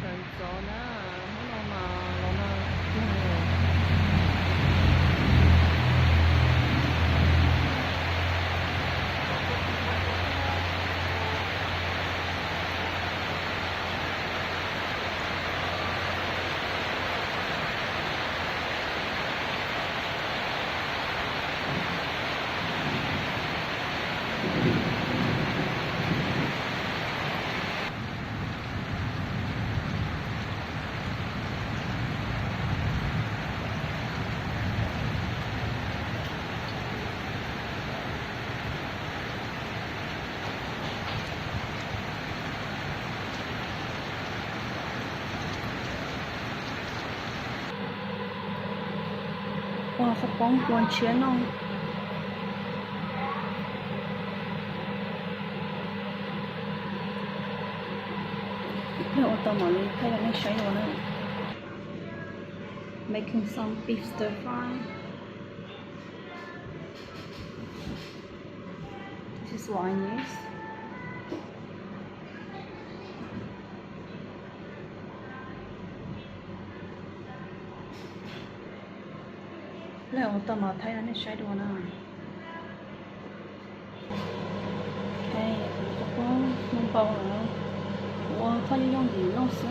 选择呢？好嘛，老嘛，哇，好光管钱哦。那我到哪里拍的那谁我呢？Making some beef stir fry. This is what I use. Lẽ我到哪拍的那谁我呢？哎，不过弄包了，我快点用点弄死。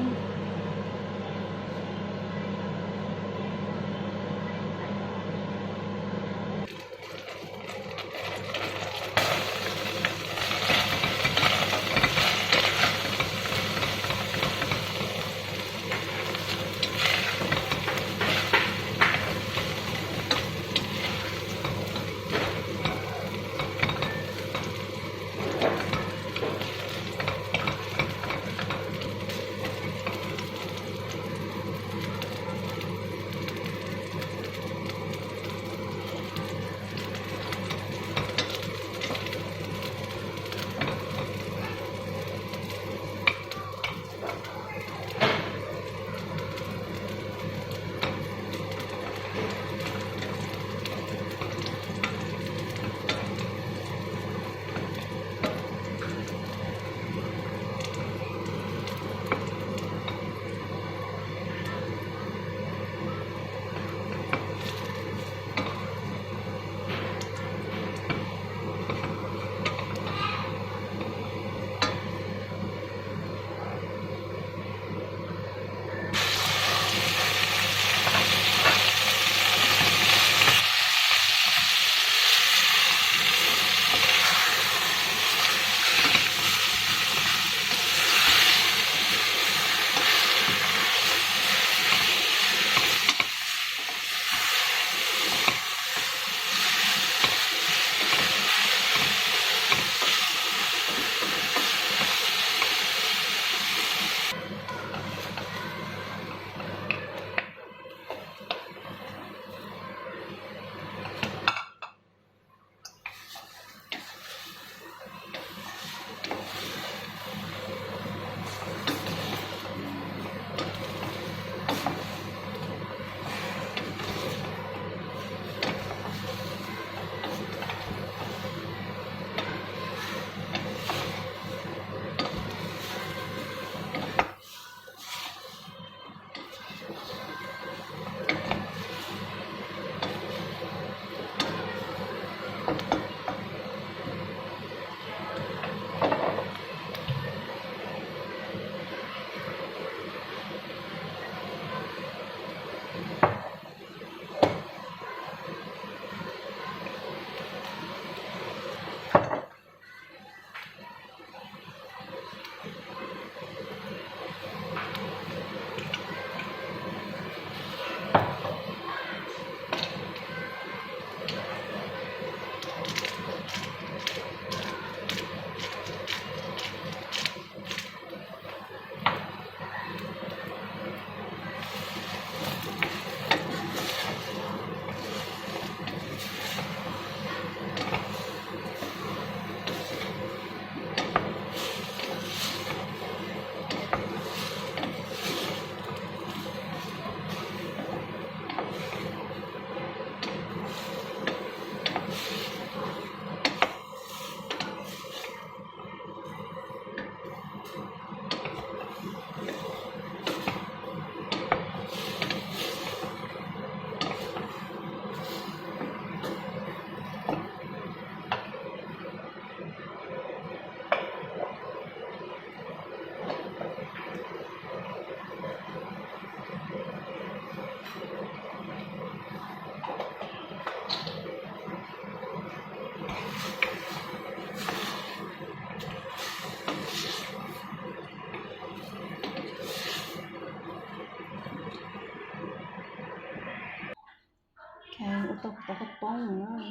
tao tao có bông nữa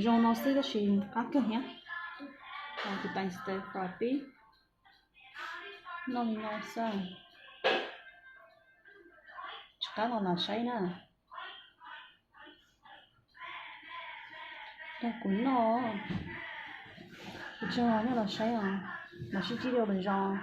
rong nó xí cái gì cá cái nhá thì bạn stir fry beef nó sao cá nó là sấy nè nó cũng nó cho nó là sấy à mà chỉ điều bình rong